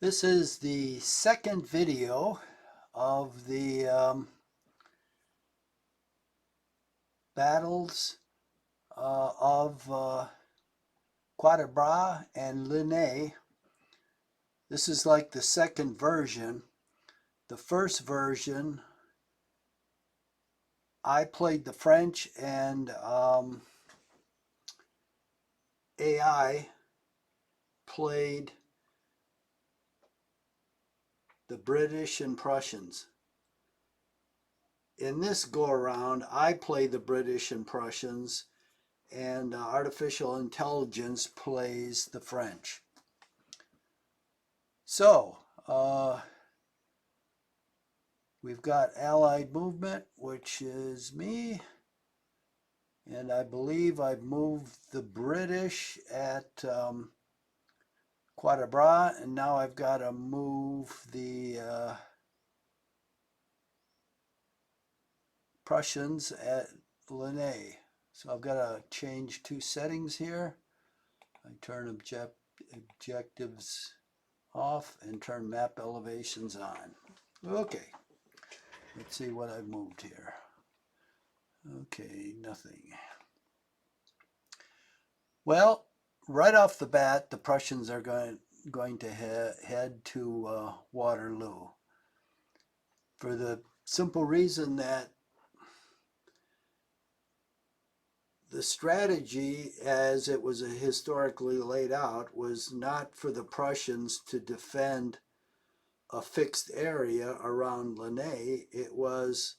This is the second video of the battles of Quatre Bras and Ligny. This is like the second version. The first version, I played the French and AI played the British and Prussians. In this go-around, I play the British and Prussians, and artificial intelligence plays the French. So, we've got Allied movement, which is me, and I believe I've moved the British at Quatre Bras, and now I've got to move the Prussians at Ligny. So I've got to change two settings here. I turn objectives off and turn map elevations on. Okay, let's see what I've moved here. Okay, nothing. Well, right off the bat, the Prussians are going to head to Waterloo for the simple reason that the strategy, as it was historically laid out, was not for the Prussians to defend a fixed area around Ligny. It was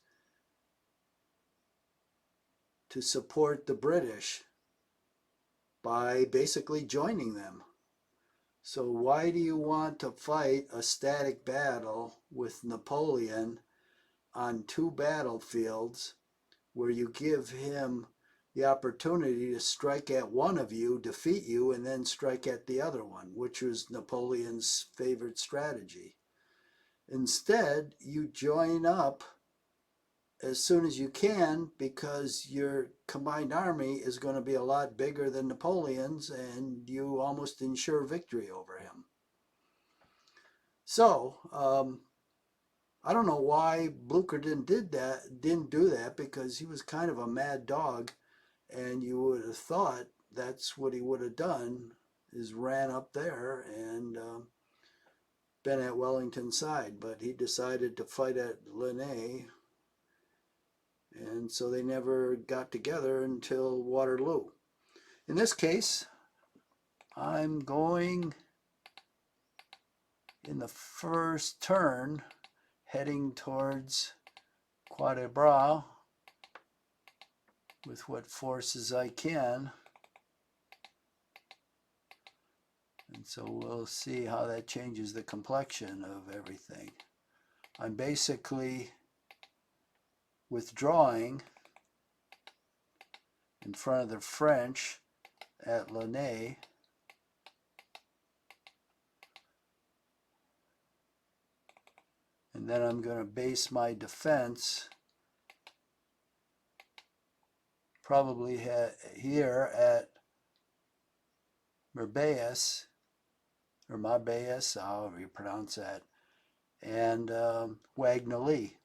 to support the British by basically joining them. So why do you want to fight a static battle with Napoleon on two battlefields where you give him the opportunity to strike at one of you, defeat you, and then strike at the other one, which was Napoleon's favorite strategy? Instead, you join up as soon as you can because your combined army is going to be a lot bigger than Napoleon's, and you almost ensure victory over him. So, I don't know why Blucher didn't do that, because he was kind of a mad dog, and you would have thought that's what he would have done, is ran up there and been at Wellington's side, but he decided to fight at Ligny, and so they never got together until Waterloo. In this case, I'm going in the first turn heading towards Quatre Bras with what forces I can. And so we'll see how that changes the complexion of everything. I'm basically withdrawing in front of the French at Ligny. And then I'm going to base my defense probably here at Marbais, or Marbais, however you pronounce that, and Wagnally,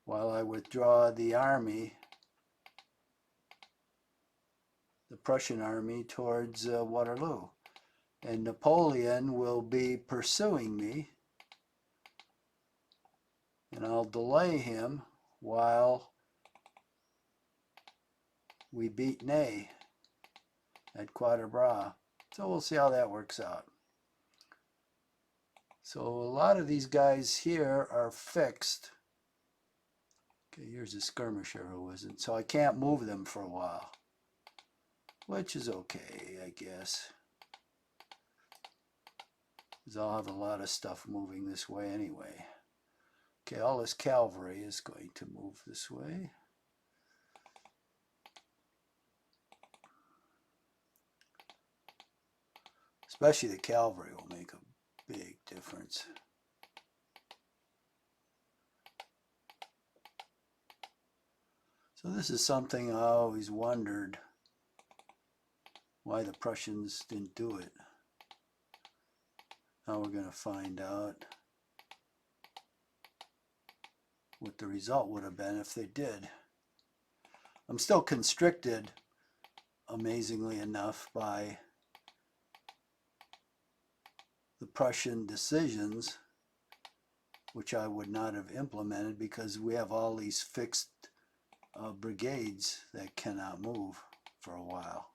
while I withdraw the army, the Prussian army, towards Waterloo. And Napoleon will be pursuing me, and I'll delay him while we beat Ney at Quatre Bras. So we'll see how that works out. So a lot of these guys here are fixed. Okay, here's a skirmisher who isn't. So I can't move them for a while, which is okay, I guess, because I'll have a lot of stuff moving this way anyway. Okay, all this cavalry is going to move this way. Especially the cavalry will make a big difference. So this is something I always wondered, why the Prussians didn't do it. Now we're going to find out what the result would have been if they did. I'm still constricted, amazingly enough, by the Prussian decisions, which I would not have implemented because we have all these fixed brigades that cannot move for a while.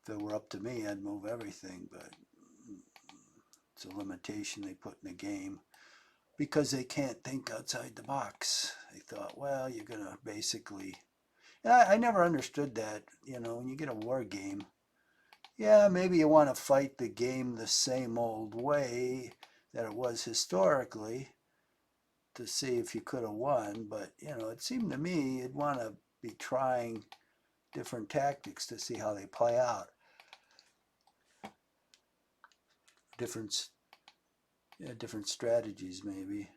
If it were up to me, I'd move everything, but it's a limitation they put in the game because they can't think outside the box. They thought, well, you're going to basically... And I never understood that, you know, when you get a war game, yeah, maybe you want to fight the game the same old way that it was historically to see if you could have won, but, you know, it seemed to me you'd want to be trying different tactics to see how they play out. Different strategies, maybe.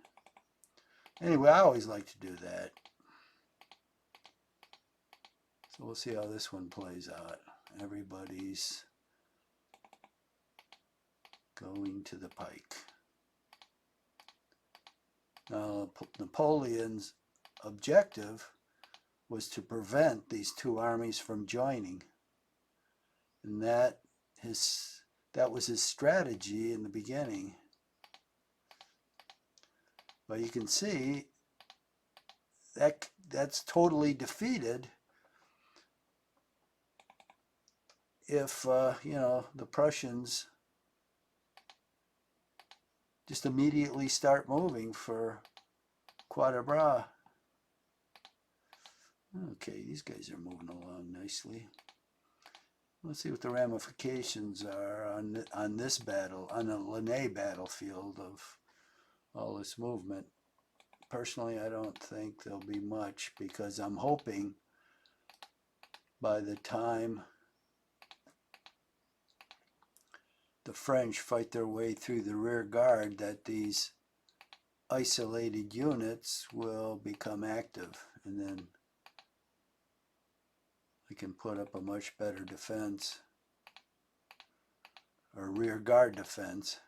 Anyway, I always like to do that. So we'll see how this one plays out. Everybody's going to the pike. Now, Napoleon's objective was to prevent these two armies from joining. And that was his strategy in the beginning. But you can see that that's totally defeated if you know, the Prussians just immediately start moving for Quatre Bras. Okay, these guys are moving along nicely. Let's see what the ramifications are on this battle, on the Ligny battlefield of all this movement. Personally, I don't think there'll be much because I'm hoping by the time the French fight their way through the rear guard that these isolated units will become active, and then I can put up a much better defense, or rear guard defense.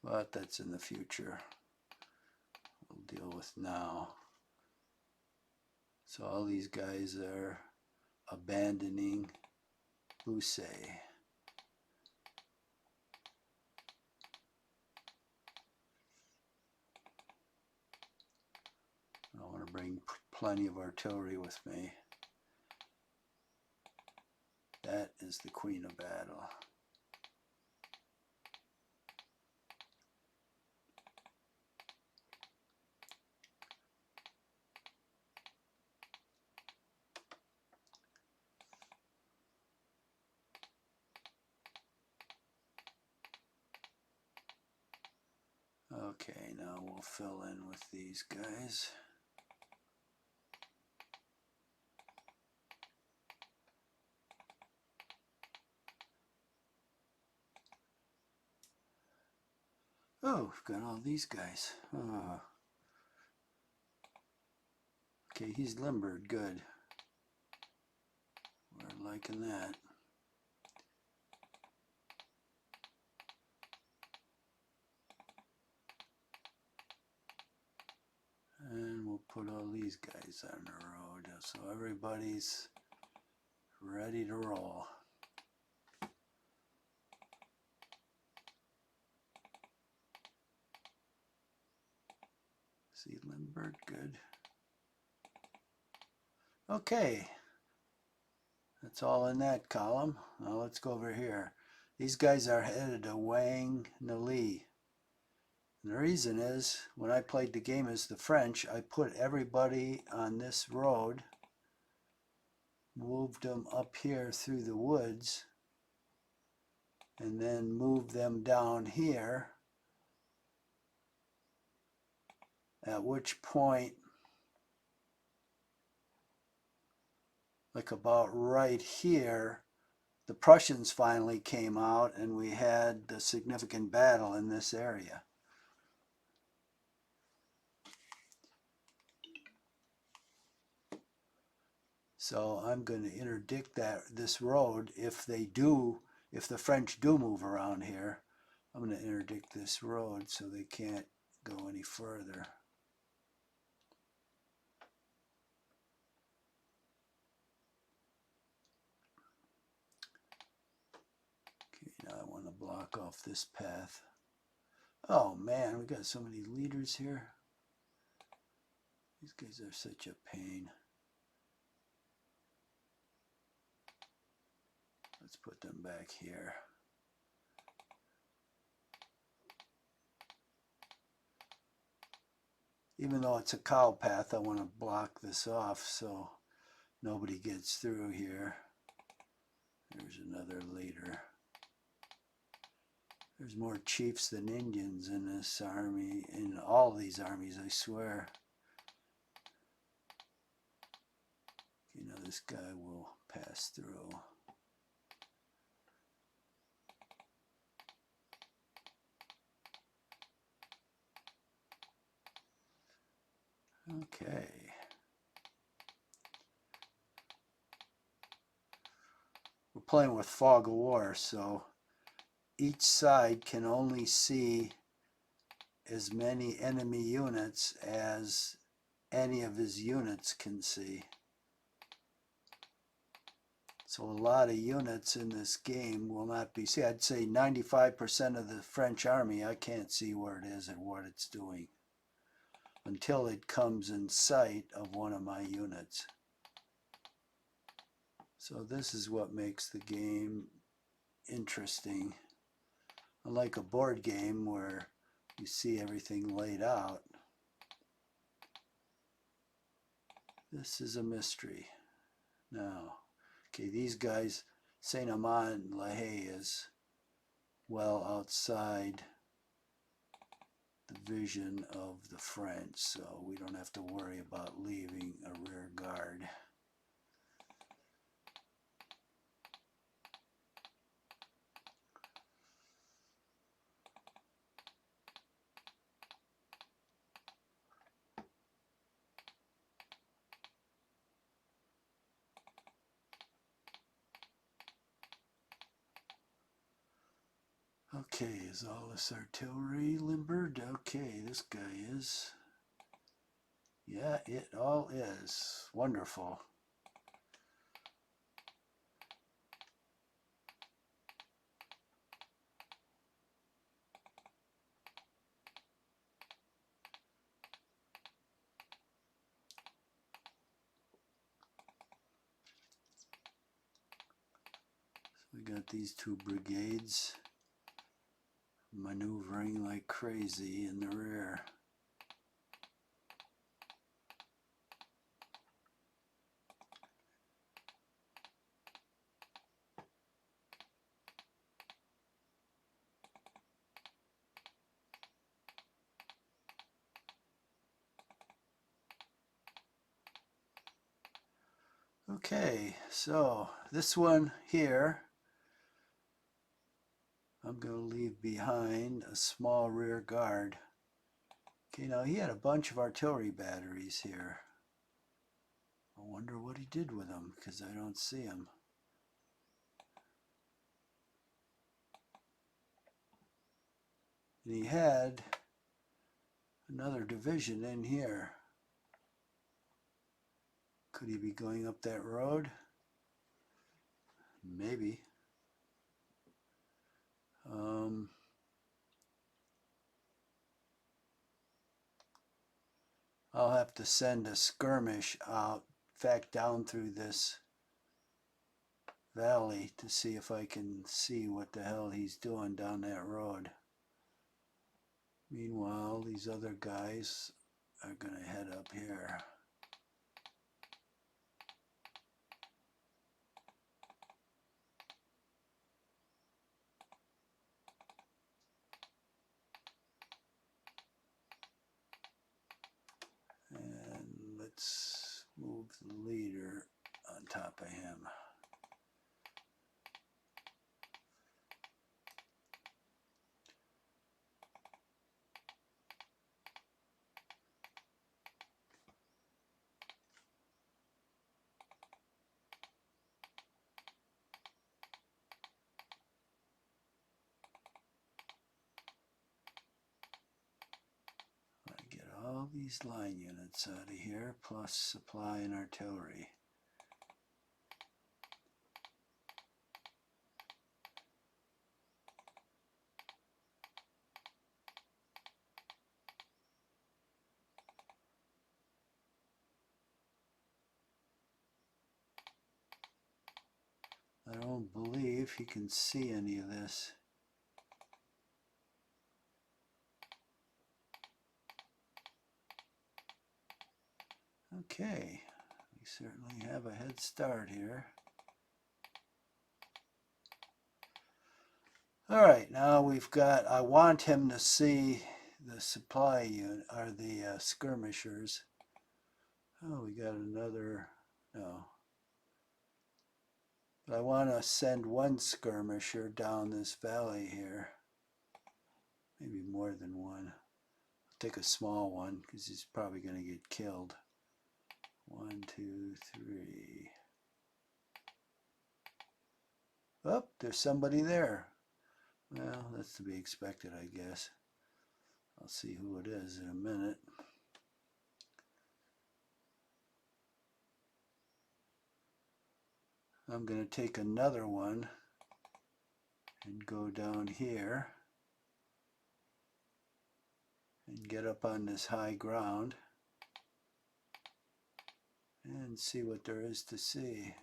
But that's in the future. We'll deal with now. So all these guys are abandoning Busset. I want to bring plenty of artillery with me. That is the Queen of Battle. Okay, now we'll fill in with these guys. Oh, we've got all these guys. Oh. Okay, he's limbered. Good. We're liking that. And we'll put all these guys on the road so everybody's ready to roll. See limbered, good. Okay, that's all in that column. Now let's go over here. These guys are headed to Wang Nali. And the reason is, when I played the game as the French, I put everybody on this road, moved them up here through the woods, and then moved them down here, at which point, like about right here, the Prussians finally came out and we had the significant battle in this area. So I'm going to interdict this road if the French do move around here. I'm going to interdict this road so they can't go any further. Okay, now I want to block off this path. Oh man, we got so many leaders here. These guys are such a pain. Let's put them back here. Even though it's a cow path, I want to block this off so nobody gets through here. There's another leader. There's more chiefs than Indians in this army, in all these armies, I swear. You know, this guy will pass through. Okay. We're playing with fog of war, so each side can only see as many enemy units as any of his units can see. So a lot of units in this game will not be seen. I'd say 95% of the French army, I can't see where it is and what it's doing until it comes in sight of one of my units. So this is what makes the game interesting. Unlike a board game where you see everything laid out, this is a mystery. Now, okay, these guys, Saint-Amand-La-Haye is well outside the vision of the French, so we don't have to worry about leaving a rear guard. Okay, is all this artillery limbered? Okay, this guy is. Yeah, it all is. Wonderful. So we got these two brigades maneuvering like crazy in the rear. Okay, so this one here, I'm going to leave behind a small rear guard. Okay, now he had a bunch of artillery batteries here. I wonder what he did with them because I don't see them. And he had another division in here. Could he be going up that road? Maybe. I'll have to send a skirmish out, in fact, down through this valley to see if I can see what the hell he's doing down that road. Meanwhile, these other guys are going to head up here. And let's move the leader on top of him. these line units out of here, plus supply and artillery. I don't believe he can see any of this. Okay, we certainly have a head start here. All right, now we've got, I want him to see the supply unit, or the skirmishers. Oh, we got another, no. But I want to send one skirmisher down this valley here. Maybe more than one. I'll take a small one because he's probably going to get killed. 1, 2, 3. Oh, there's somebody there. Well, that's to be expected, I guess. I'll see who it is in a minute. I'm going to take another one and go down here and get up on this high ground and see what there is to see.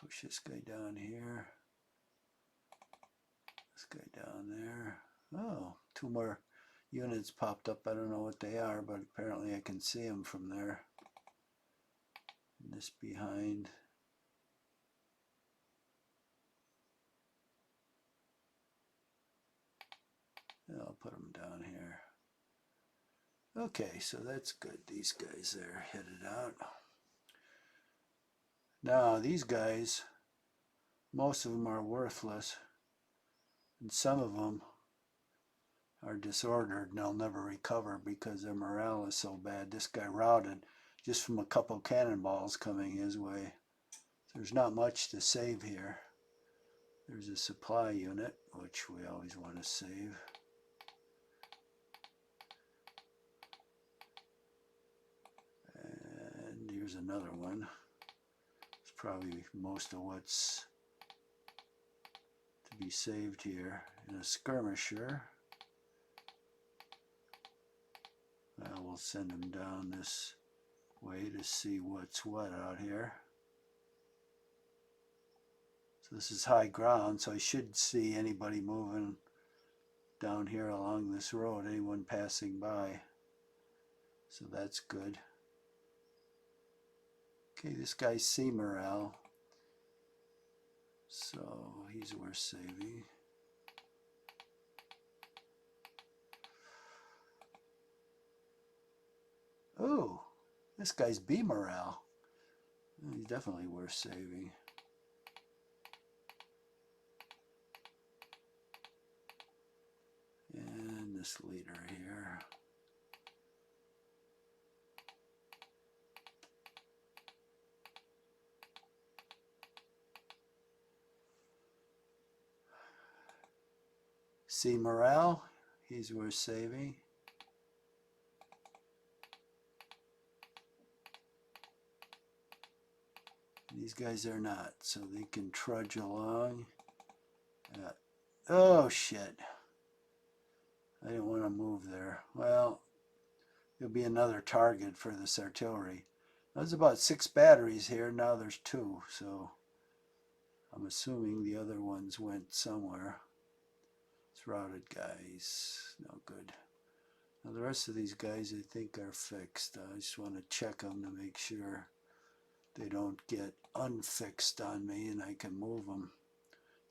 Push this guy down here. This guy down there. Oh, 2 more units popped up. I don't know what they are, but apparently I can see them from there. And this behind. I'll put them down here. Okay, so that's good. These guys are headed out. Now, these guys, most of them are worthless. And some of them are disordered and they'll never recover because their morale is so bad. This guy routed just from a couple cannonballs coming his way. There's not much to save here. There's a supply unit, which we always want to save. And here's another one. It's probably most of what's to be saved here. And a skirmisher. We'll send him down this way to see what's what out here. So this is high ground, so I should see anybody moving down here along this road, anyone passing by. So that's good. Okay, this guy's C morale, so he's worth saving. Oh, this guy's B morale. He's definitely worth saving. And this leader here. C morale, he's worth saving. These guys are not, so they can trudge along. Oh shit. I didn't want to move there. Well, there'll be another target for this artillery. There's about 6 batteries here, now there's 2, so I'm assuming the other ones went somewhere. It's routed guys, no good. Now the rest of these guys I think are fixed. I just want to check them to make sure they don't get unfixed on me and I can move them.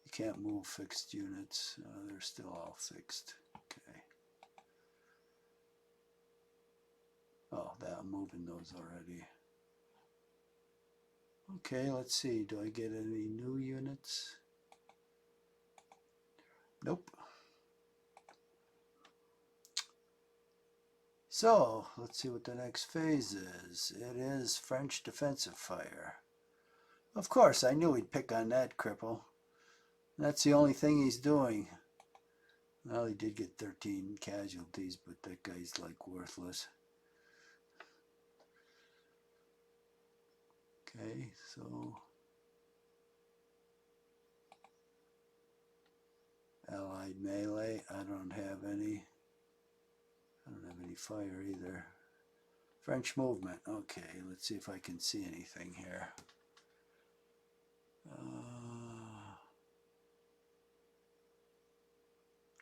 You can't move fixed units. They're still all fixed. Okay. Oh, I'm moving those already. Okay, let's see. Do I get any new units? Nope. So, let's see what the next phase is. It is French defensive fire. Of course, I knew he'd pick on that cripple. That's the only thing he's doing. Well, he did get 13 casualties, but that guy's like worthless. Okay, so Allied melee, I don't have any. I don't have any fire either. French movement, okay, let's see if I can see anything here.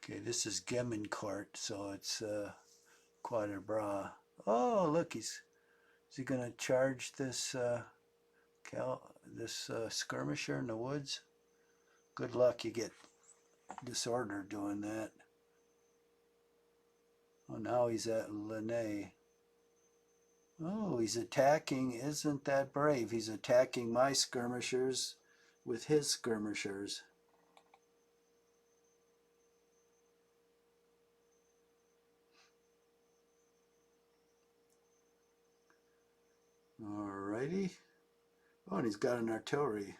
Okay, this is Gemincourt, so it's Quatre Bras. Oh, look, is he going to charge this skirmisher in the woods? Good luck, you get disorder doing that. Oh, now he's at Ligny. Oh, he's attacking. Isn't that brave? He's attacking my skirmishers with his skirmishers. Alrighty. Oh, and he's got an artillery.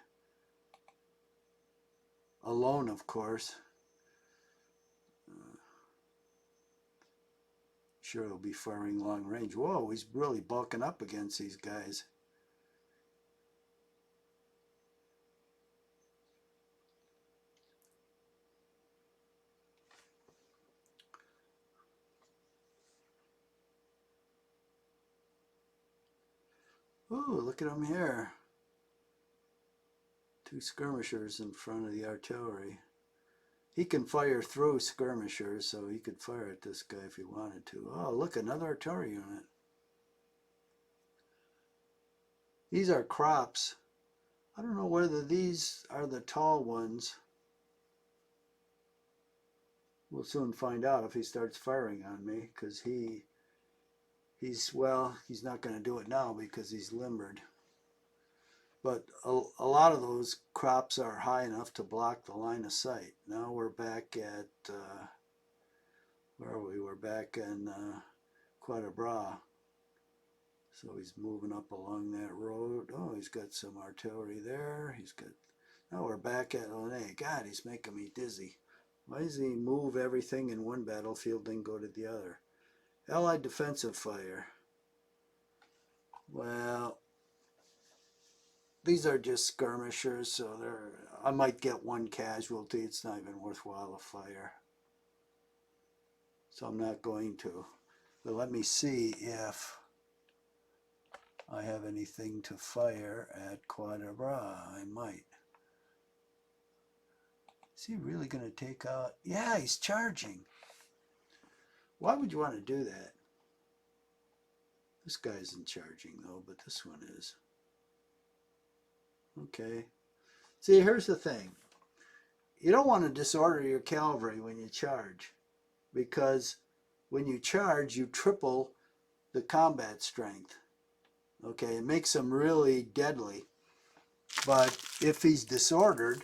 Alone, of course. Sure, he'll be firing long range. Whoa, he's really bulking up against these guys. Ooh, look at him here. 2 skirmishers in front of the artillery. He can fire through skirmishers, so he could fire at this guy if he wanted to. Oh, look, another artillery unit. These are crops. I don't know whether these are the tall ones. We'll soon find out if he starts firing on me, because he's not going to do it now because he's limbered. But a lot of those crops are high enough to block the line of sight. Now we're back at, where are we? We're back in Quatre Bras. So he's moving up along that road. Oh, he's got some artillery there. Now we're back at Ligny. God, he's making me dizzy. Why does he move everything in one battlefield and go to the other? Allied defensive fire. Well, these are just skirmishers, so I might get 1 casualty. It's not even worthwhile to fire. So I'm not going to. But let me see if I have anything to fire at Quatre Bras. I might. Is he really going to take out? Yeah, he's charging. Why would you want to do that? This guy isn't charging though, but this one is. Okay. See, here's the thing. You don't want to disorder your cavalry when you charge, because when you charge, you triple the combat strength. Okay, it makes them really deadly. But if he's disordered,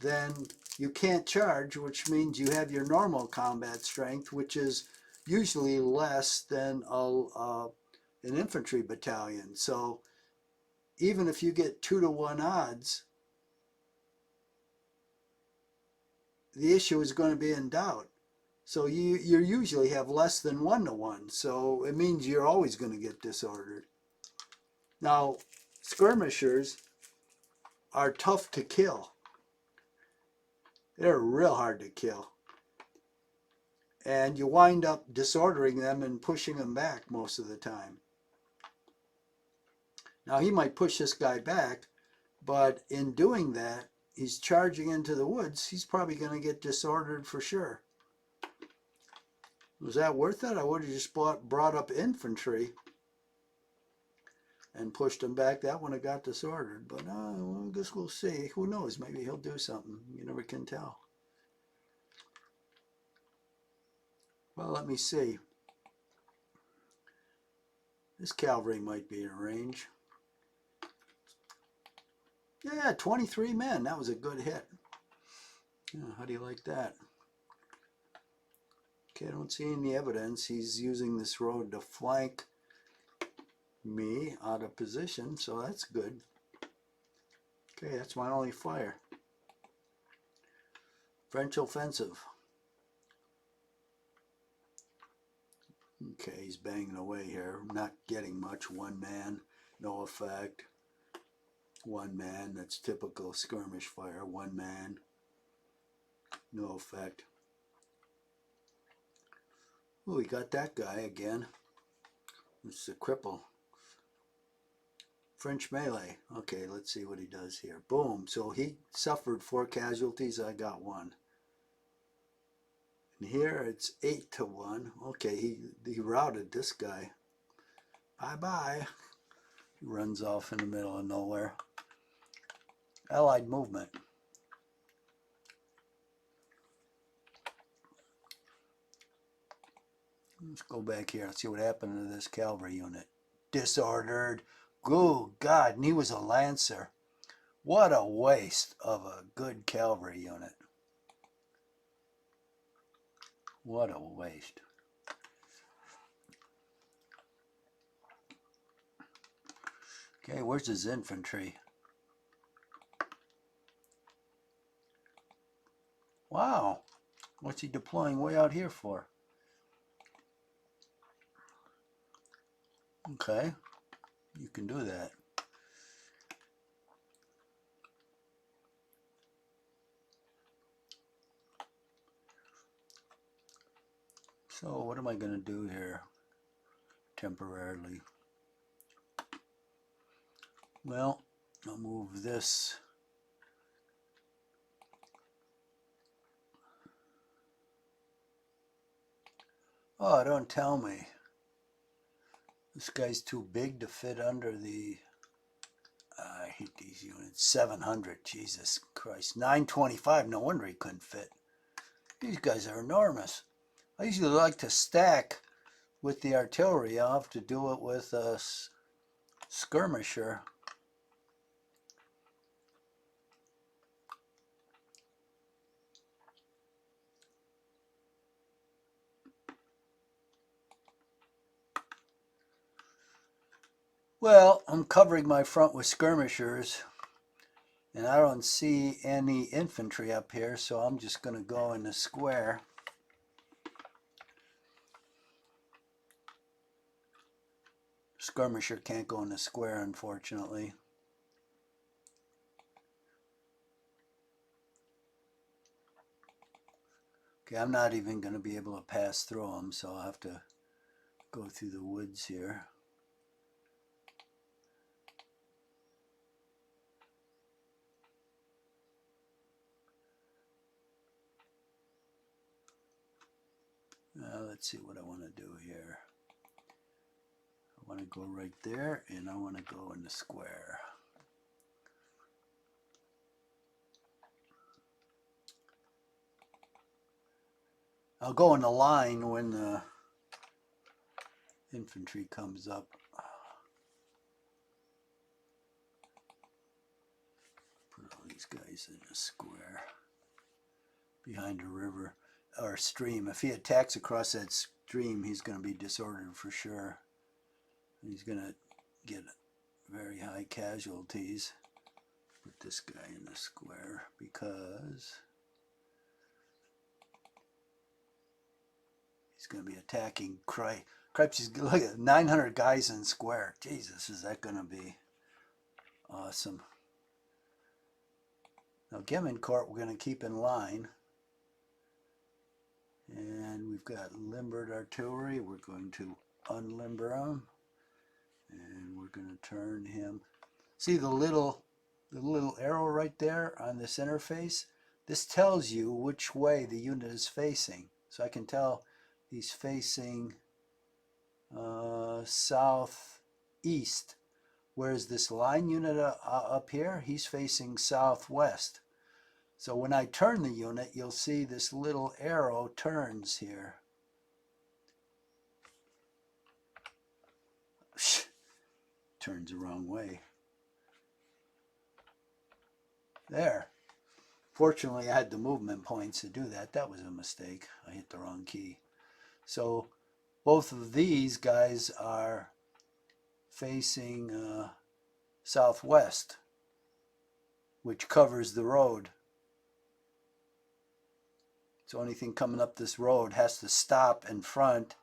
then you can't charge, which means you have your normal combat strength, which is usually less than an infantry battalion. So even if you get 2-to-1 odds, the issue is going to be in doubt. So you usually have less than 1-to-1. So it means you're always going to get disordered. Now, skirmishers are tough to kill. They're real hard to kill. And you wind up disordering them and pushing them back most of the time. Now, he might push this guy back, but in doing that, he's charging into the woods. He's probably going to get disordered for sure. Was that worth it? I would have just brought up infantry and pushed him back. That one have got disordered. But well, I guess we'll see. Who knows? Maybe he'll do something. You never can tell. Well, let me see. This cavalry might be in range. Yeah, 23 men. That was a good hit. Yeah, how do you like that? Okay, I don't see any evidence. He's using this road to flank me out of position, so that's good. Okay, that's my only fire. French offensive. Okay, he's banging away here. Not getting much. One man, no effect. One man, that's typical skirmish fire. One man, no effect. Oh, we got that guy again. It's a cripple. French melee. Okay, let's see what he does here. Boom. So he suffered 4 casualties. I got 1. And here it's 8 to 1. Okay, he routed this guy. Bye-bye. He runs off in the middle of nowhere. Allied movement. Let's go back here and see what happened to this cavalry unit. Disordered. Good God, and he was a lancer. What a waste of a good cavalry unit. What a waste. Okay, where's his infantry? Wow. What's he deploying way out here for? Okay, you can do that. So what am I going to do here temporarily? Well, I'll move this. Oh, don't tell me. This guy's too big to fit under the... I hate these units. 700, Jesus Christ. 925, no wonder he couldn't fit. These guys are enormous. I usually like to stack with the artillery. I'll have to do it with a skirmisher. Well, I'm covering my front with skirmishers, and I don't see any infantry up here, so I'm just going to go in the square. Skirmisher can't go in the square, unfortunately. Okay, I'm not even going to be able to pass through them, so I'll have to go through the woods here. Let's see what I want to do here. I want to go right there, and I want to go in the square. I'll go in the line when the infantry comes up. Put all these guys in the square behind a river or stream. If he attacks across that stream, he's going to be disordered for sure. He's going to get very high casualties. Put this guy in the square because he's going to be attacking Cripes. Look at 900 guys in square. Jesus, is that going to be awesome. Now Gemincourt we're going to keep in line. And we've got limbered artillery. We're going to unlimber him. And we're going to turn him. See the little arrow right there on this interface? This tells you which way the unit is facing. So I can tell he's facing southeast. Whereas this line unit up here, he's facing southwest. So when I turn the unit, you'll see this little arrow turns here. Turns the wrong way. There. Fortunately, I had the movement points to do that. That was a mistake. I hit the wrong key. So both of these guys are facing southwest, which covers the road. So anything coming up this road has to stop in front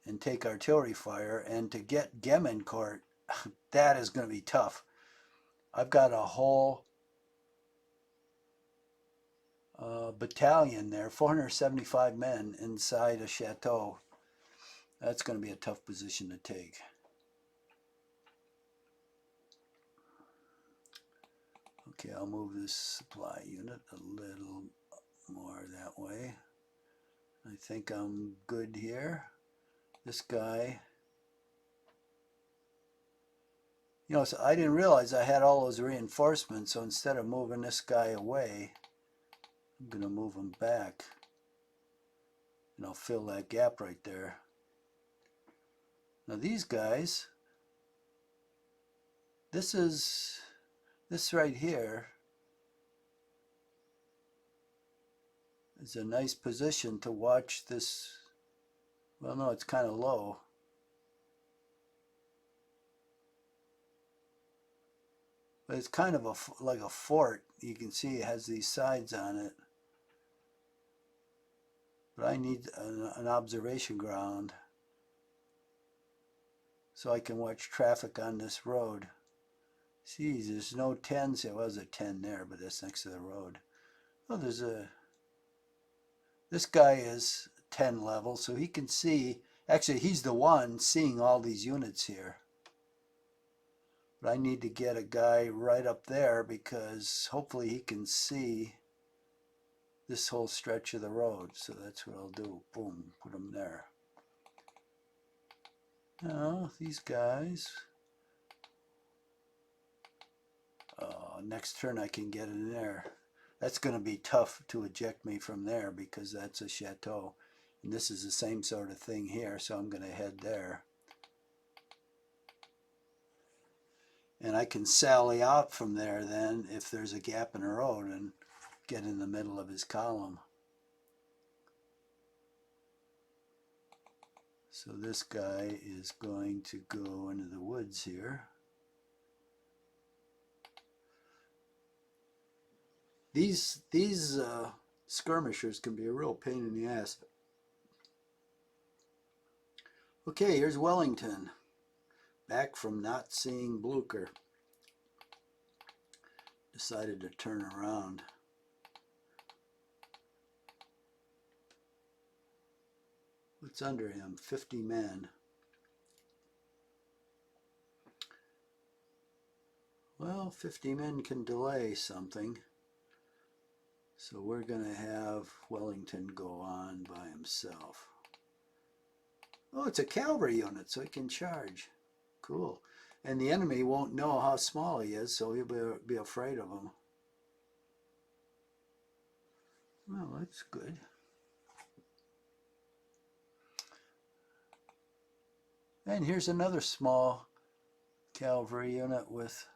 and take artillery fire. And to get Gemincourt, that is going to be tough. I've got a whole battalion there, 475 men inside a chateau. That's going to be a tough position to take. Okay, I'll move this supply unit a little more that way. I think I'm good here. This guy, you know, so I didn't realize I had all those reinforcements, so instead of moving this guy away, I'm going to move him back. And I'll fill that gap right there. Now these guys, this right here is a nice position to watch this. Well, no, it's kind of low. But it's kind of like a fort. You can see it has these sides on it. But I need an observation ground so I can watch traffic on this road. See, there's no 10s. There was a 10 there, but that's next to the road. Oh, this guy is 10 level, so he can see. Actually, he's the one seeing all these units here. But I need to get a guy right up there because hopefully he can see this whole stretch of the road. So that's what I'll do. Boom, put him there. Now, these guys. Next turn I can get in there. That's going to be tough to eject me from there because that's a chateau. And this is the same sort of thing here, so I'm going to head there. And I can sally out from there then if there's a gap in the road and get in the middle of his column. So this guy is going to go into the woods here. These skirmishers can be a real pain in the ass. Okay, here's Wellington, back from not seeing Blucher. Decided to turn around. What's under him? 50 men. Well, 50 men can delay something. So we're going to have Wellington go on by himself. Oh, it's a cavalry unit, so he can charge. Cool. And the enemy won't know how small he is, so he'll be afraid of him. Well, that's good. And here's another small cavalry unit with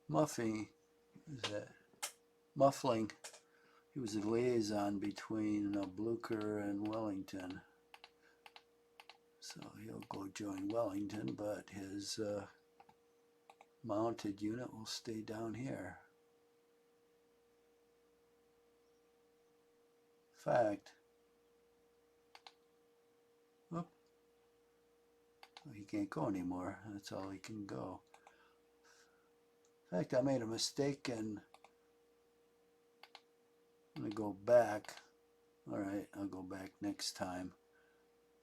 muffling. What is that? Muffling. He was a liaison between Blucher and Wellington. So he'll go join Wellington, but his mounted unit will stay down here. In fact, whoop, oh, he can't go anymore. That's all he can go. In fact, I made a mistake and I'm going to go back. All right, I'll go back next time.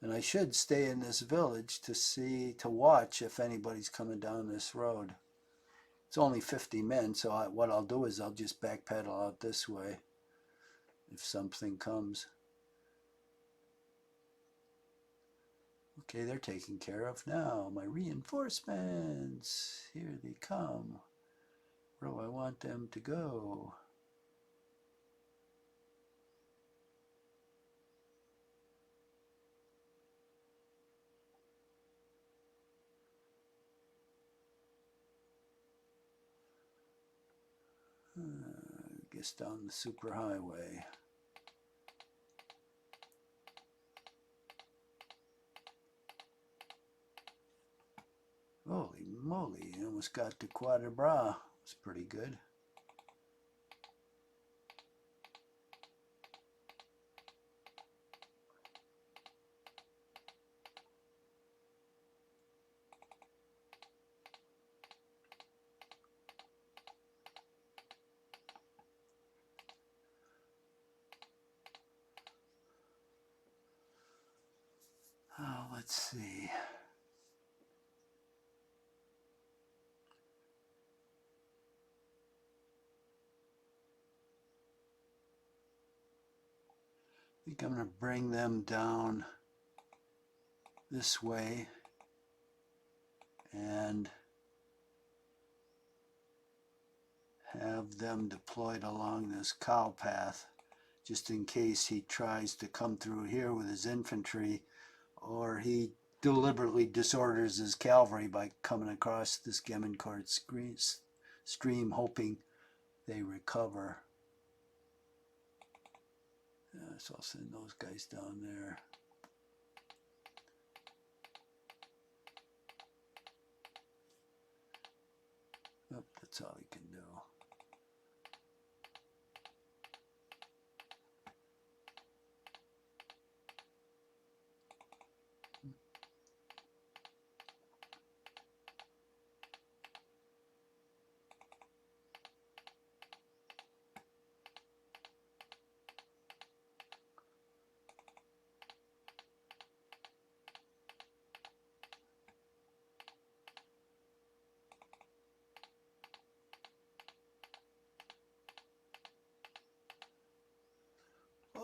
And I should stay in this village to watch if anybody's coming down this road. It's only 50 men, so what I'll do is I'll just backpedal out this way if something comes. Okay, they're taken care of now. My reinforcements, here they come. Where do I want them to go? I guess down the superhighway. Holy moly, I almost got to Quatre Bras. It's pretty good. Let's see. I think I'm going to bring them down this way and have them deployed along this cow path, just in case he tries to come through here with his infantry, or he deliberately disorders his cavalry by coming across this Gemmincart stream, hoping they recover. So I'll send those guys down there. Oh, that's all he can do.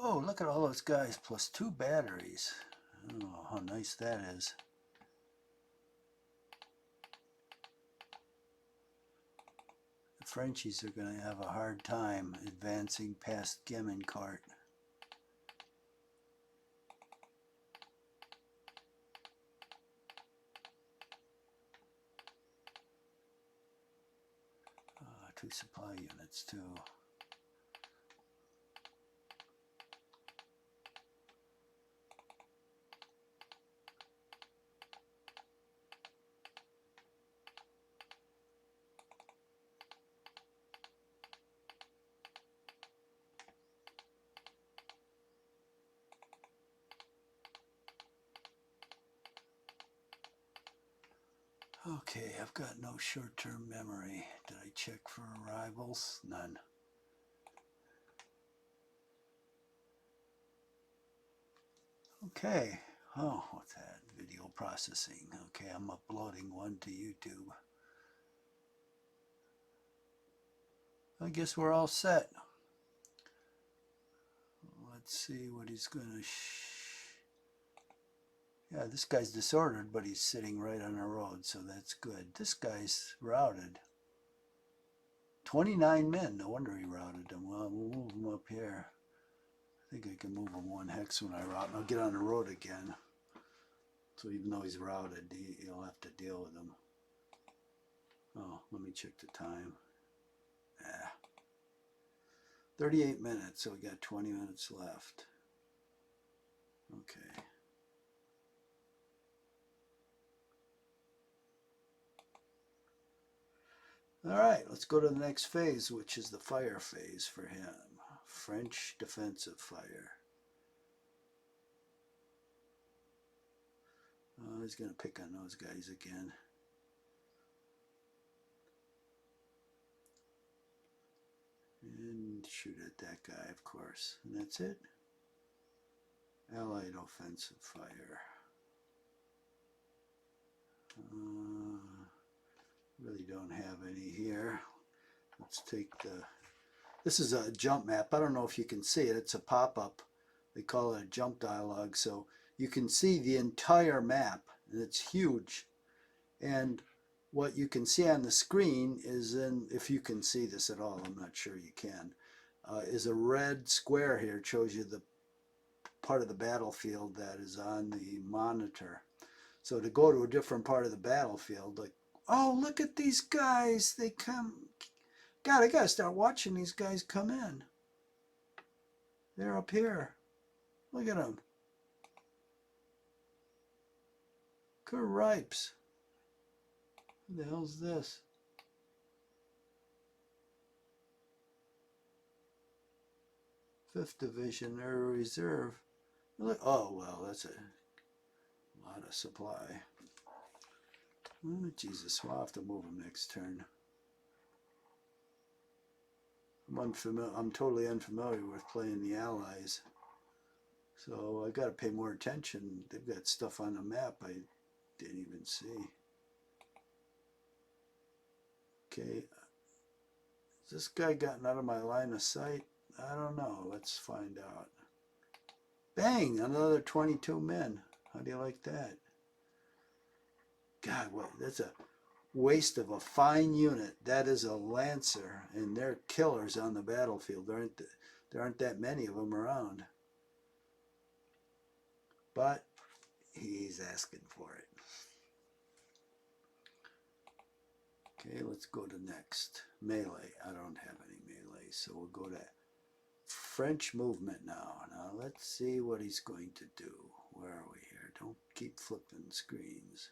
Oh, look at all those guys, plus 2 batteries. Oh, how nice that is. The Frenchies are going to have a hard time advancing past Gemmincart. Two supply units too. Okay, I've got no short-term memory. Did I check for arrivals? None. Okay. Oh, what's that? Video processing. Okay, I'm uploading one to YouTube. I guess we're all set. Let's see what he's going to... Yeah, this guy's disordered, but he's sitting right on the road, so that's good. This guy's routed. 29 men. No wonder he routed them. Well, we'll move him up here. I think I can move him 1 hex when I route, and I'll get on the road again. So even though he's routed, he'll have to deal with them. Oh, let me check the time. 38 minutes, so we got 20 minutes left. Okay. All right, let's go to the next phase, which is the fire phase for him. French defensive fire. Oh, he's going to pick on those guys again. And shoot at that guy, of course. And that's it. Allied offensive fire. Really don't have any here. Let's take the... This is a jump map. I don't know if you can see it. It's a pop-up. They call it a jump dialog. So you can see the entire map, and it's huge. And what you can see on the screen is, if you can see this at all, I'm not sure you can, is a red square here. It shows you the part of the battlefield that is on the monitor. So to go to a different part of the battlefield, like, oh, look at these guys, they come. God, I gotta start watching these guys come in. They're up here. Look at them. Cripes. Who the hell's this? Fifth Division, they're a reserve. Look, oh, well, that's a lot of supply. Oh, Jesus, we'll have to move them next turn. I'm totally unfamiliar with playing the Allies. So I got to pay more attention. They've got stuff on the map I didn't even see. Okay, has this guy gotten out of my line of sight? I don't know. Let's find out. Bang! Another 22 men. How do you like that? God, what? That's a waste of a fine unit. That is a Lancer, and they're killers on the battlefield. There aren't that many of them around. But he's asking for it. Okay, let's go to next. Melee. I don't have any melee, so we'll go to French movement now. Now let's see what he's going to do. Where are we here? Don't keep flipping screens.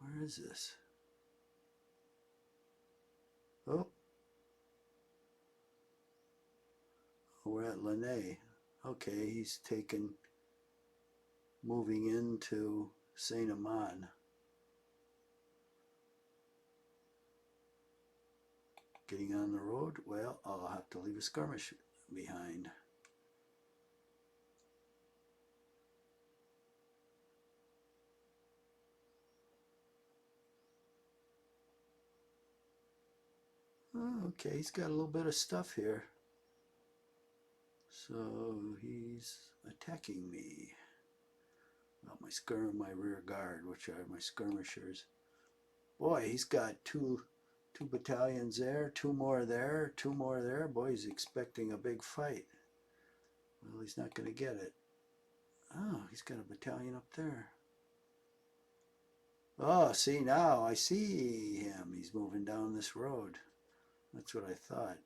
Where is this? Oh. We're at Ligny. Okay, he's moving into Saint-Amand. Getting on the road? Well, I'll have to leave a skirmish behind. Oh, okay, he's got a little bit of stuff here. So he's attacking me. Well, my rear guard, which are my skirmishers. Boy, he's got two battalions there, two more there, two more there. Boy, he's expecting a big fight. Well, he's not going to get it. Oh, he's got a battalion up there. Oh, see, now I see him. He's moving down this road. That's what I thought.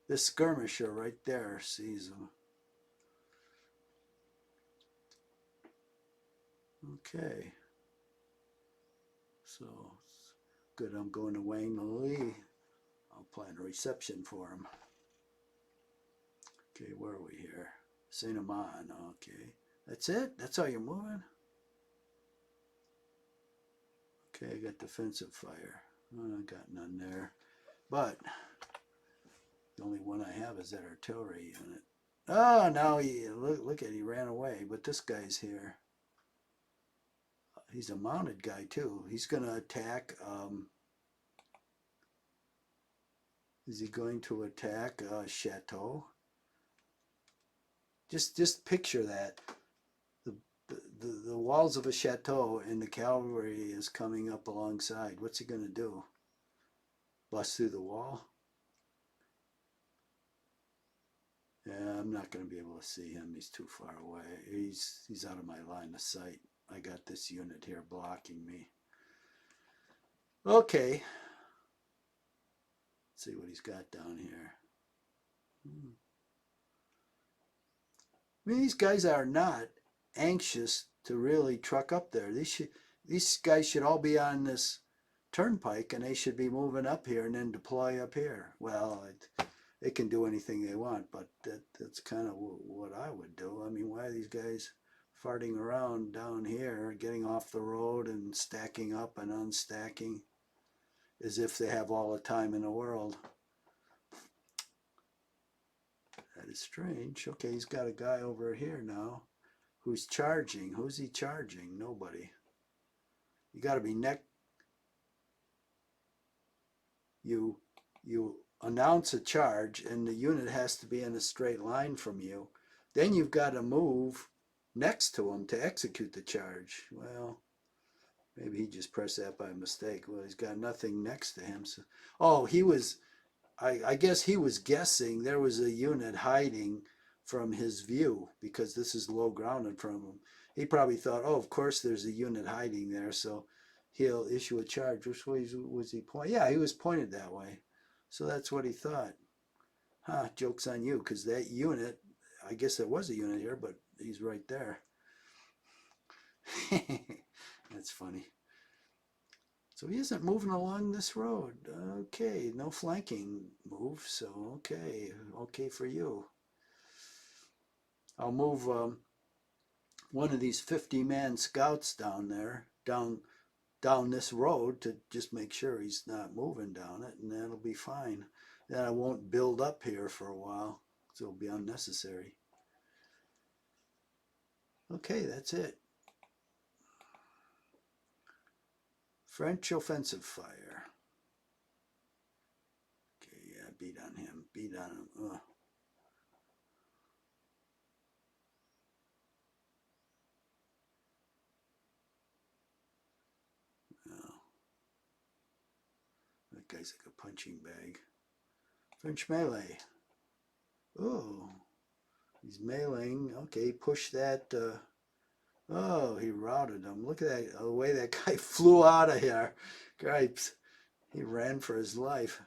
This skirmisher right there sees him. Okay. So, good, I'm going to Wargaming. I'll plan a reception for him. Okay, where are we here? Saint-Amand, okay. That's it? That's how you're moving? Okay, I got defensive fire. Oh, I got none there. But the only one I have is that artillery unit. Oh, now look at he ran away. But this guy's here. He's a mounted guy too. He's going to attack. Is he going to attack Chateau? Just picture that. The walls of a chateau and the cavalry is coming up alongside. What's he going to do? Bust through the wall? Yeah, I'm not going to be able to see him. He's too far away. He's out of my line of sight. I got this unit here blocking me. Okay. Let's see what he's got down here. I mean, these guys are not anxious to really truck up there. These guys should all be on this turnpike, and they should be moving up here and then deploy up here. Well, they can do anything they want, but that's kind of what I would do. I mean, why are these guys farting around down here, getting off the road and stacking up and unstacking as if they have all the time in the world? That is strange. Okay, he's got a guy over here now who's charging. Who's he charging? Nobody. You got to be You announce a charge, and the unit has to be in a straight line from you. Then you've got to move next to him to execute the charge. Well, maybe he just pressed that by mistake. Well, he's got nothing next to him. So, oh, I guess he was guessing there was a unit hiding from his view because this is low ground in front of him. He probably thought, oh, of course there's a unit hiding there, so he'll issue a charge. Which way was he pointing? Yeah, he was pointed that way. So that's what he thought. Huh, joke's on you, because that unit, I guess there was a unit here, but he's right there. That's funny. So he isn't moving along this road. Okay, no flanking move, so okay for you. I'll move one of these 50-man scouts down there, down down this road to just make sure he's not moving down it, and that'll be fine. Then I won't build up here for a while, so it'll be unnecessary. Okay, that's it. French offensive fire. Okay, yeah, beat on him. Beat on him. Ugh. Oh. That guy's like a punching bag. French melee. Oh, he's meleeing. Okay, push that. Oh, he routed him. Look at that, the way that guy flew out of here. Gripes. He ran for his life.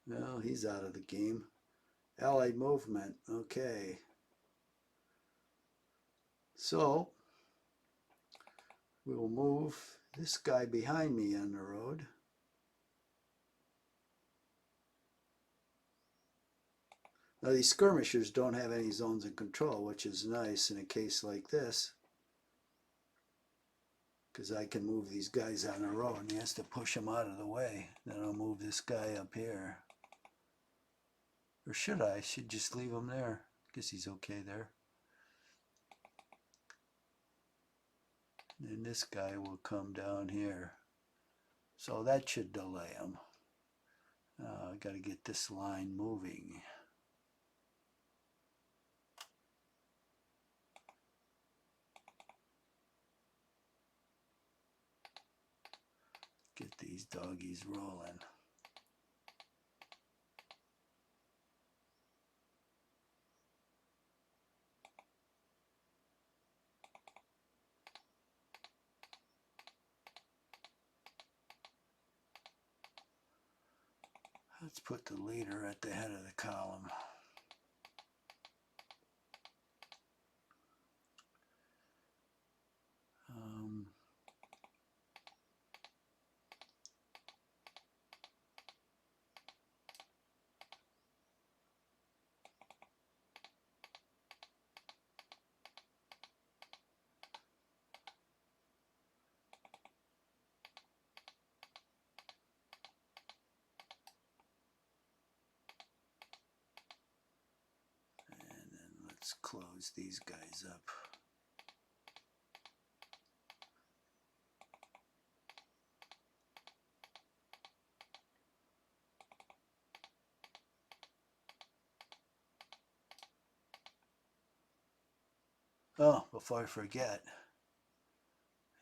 Well, he's out of the game. Allied movement. Okay. So, we'll move this guy behind me on the road. Now, these skirmishers don't have any zones of control, which is nice in a case like this, because I can move these guys on the road, and he has to push them out of the way. Then I'll move this guy up here. Or should I? I should just leave him there. Guess he's okay there. And this guy will come down here. So that should delay him. I got to get this line moving. Get these doggies rolling. Let's put the leader at the head of the column. Let's close these guys up. Oh, before I forget,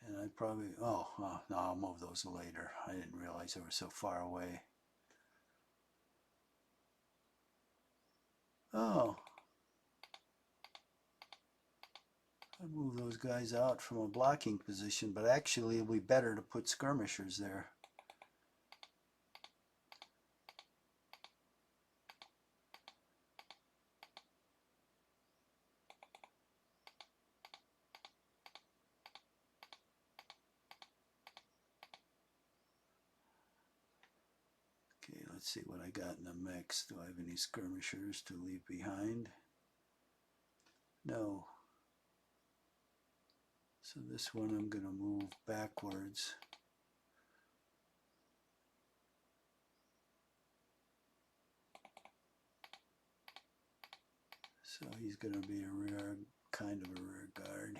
and I probably, no, I'll move those later. I didn't realize they were so far away. Oh, I move those guys out from a blocking position, but actually it'll be better to put skirmishers there. Okay, let's see what I got in the mix. Do I have any skirmishers to leave behind? No. So this one I'm going to move backwards. So he's going to be a rear, kind of a rear guard.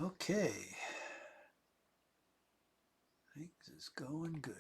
Okay, things is going good.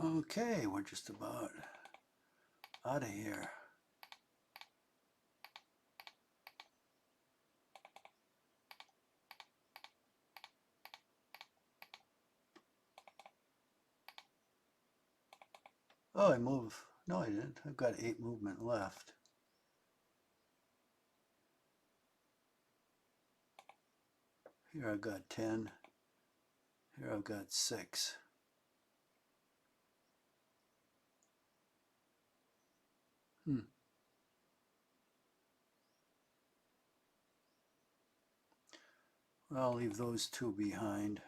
Okay, we're just about out of here. Oh, I move. No, I didn't. I've got 8 movement left. Here I've got 10. Here I've got 6. Well, I'll leave those 2 behind.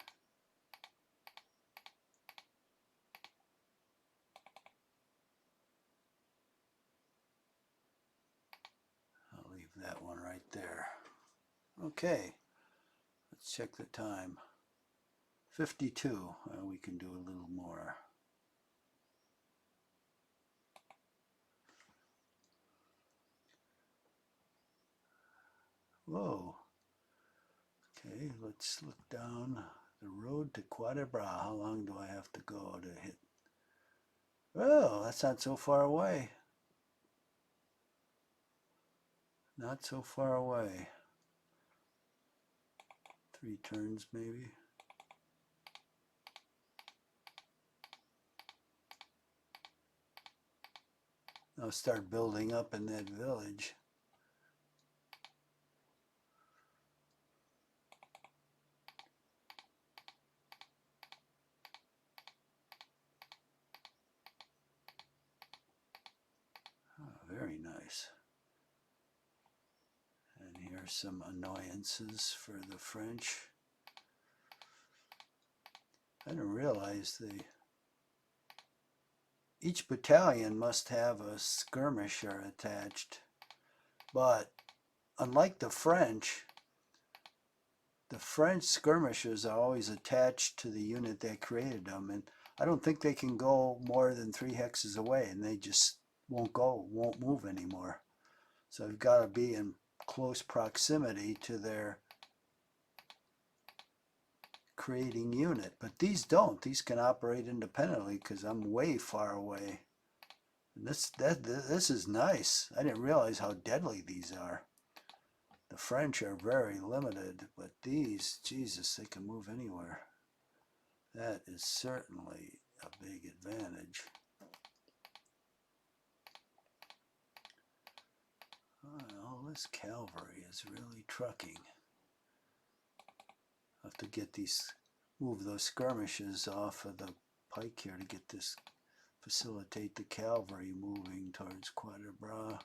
I'll leave that one right there. Okay, let's check the time. 52. We can do a little more. Whoa. Okay, let's look down the road to Quatre Bras. How long do I have to go to hit? Oh, that's not so far away. Not so far away. 3 turns maybe. I'll start building up in that village. Very nice. And here's some annoyances for the French. I didn't realize each battalion must have a skirmisher attached. But unlike the French skirmishers are always attached to the unit that created them. And I don't think they can go more than 3 hexes away, and they just won't move anymore. So you've got to be in close proximity to their creating unit. But these don't. These can operate independently because I'm way far away. And this is nice. I didn't realize how deadly these are. The French are very limited, but these, Jesus, they can move anywhere. That is certainly a big advantage. All this cavalry is really trucking. I have to get move those skirmishes off of the pike here to get this, facilitate the cavalry moving towards Quatre Bras.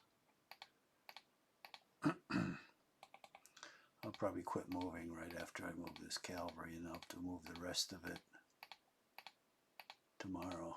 I'll probably quit moving right after I move this cavalry, and I'll have to move the rest of it tomorrow.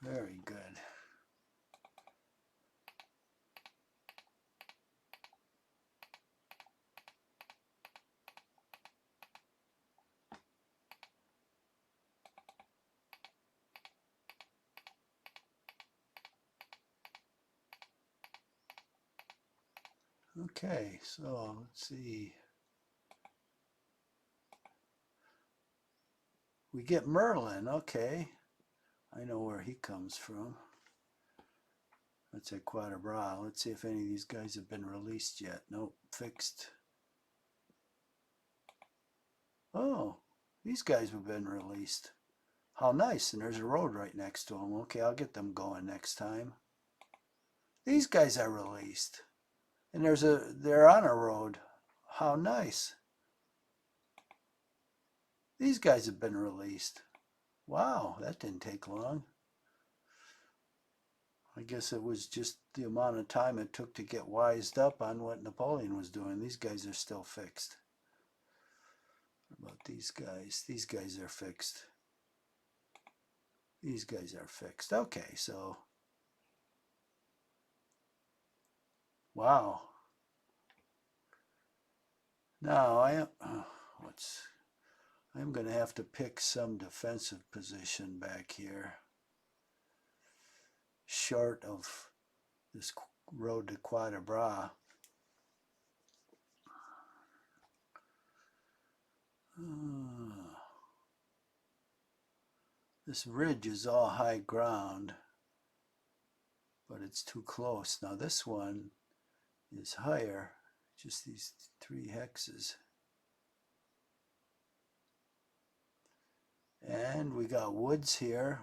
Very good. Okay, so let's see. We get Merlin, okay. I know where he comes from. That's at Quatre Bras. Let's see if any of these guys have been released yet. Nope, fixed. Oh, these guys have been released. How nice, and there's a road right next to them. Okay, I'll get them going next time. These guys are released. And they're on a road. How nice. These guys have been released. Wow, that didn't take long. I guess it was just the amount of time it took to get wised up on what Napoleon was doing. These guys are still fixed. What about these guys? These guys are fixed. These guys are fixed. Okay, so wow. Now I'm going to have to pick some defensive position back here, short of this road to Quatre Bras. This ridge is all high ground, but it's too close. Now this one is higher, just these 3 hexes. And we got woods here.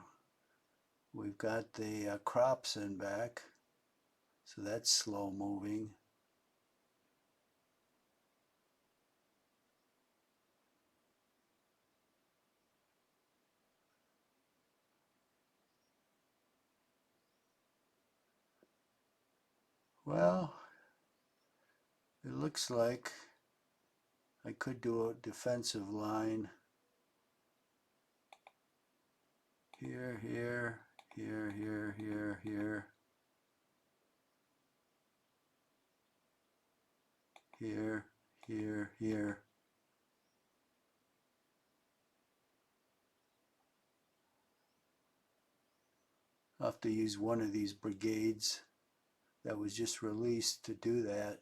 We've got the crops in back, so that's slow moving. Well, it looks like I could do a defensive line here, here, here, here, here, here, here, here, here. I'll have to use one of these brigades that was just released to do that.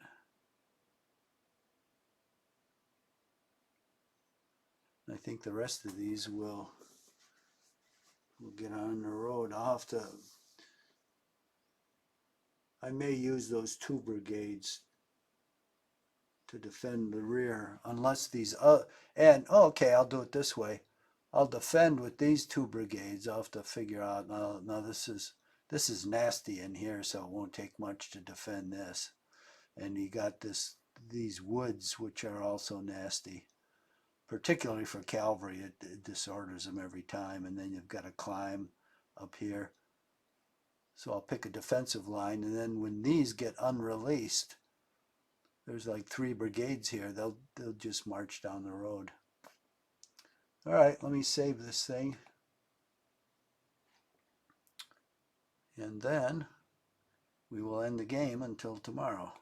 I think the rest of these will get on the road. I may use those 2 brigades to defend the rear, unless these okay, I'll do it this way. I'll defend with these 2 brigades. I'll have to figure out now this is nasty in here, so it won't take much to defend this. And you got these woods, which are also nasty, particularly for cavalry. It disorders them every time, and then you've got to climb up here. So I'll pick a defensive line, and then when these get unreleased, there's like 3 brigades here, they'll just march down the road. All right, let me save this thing, and then we will end the game until tomorrow.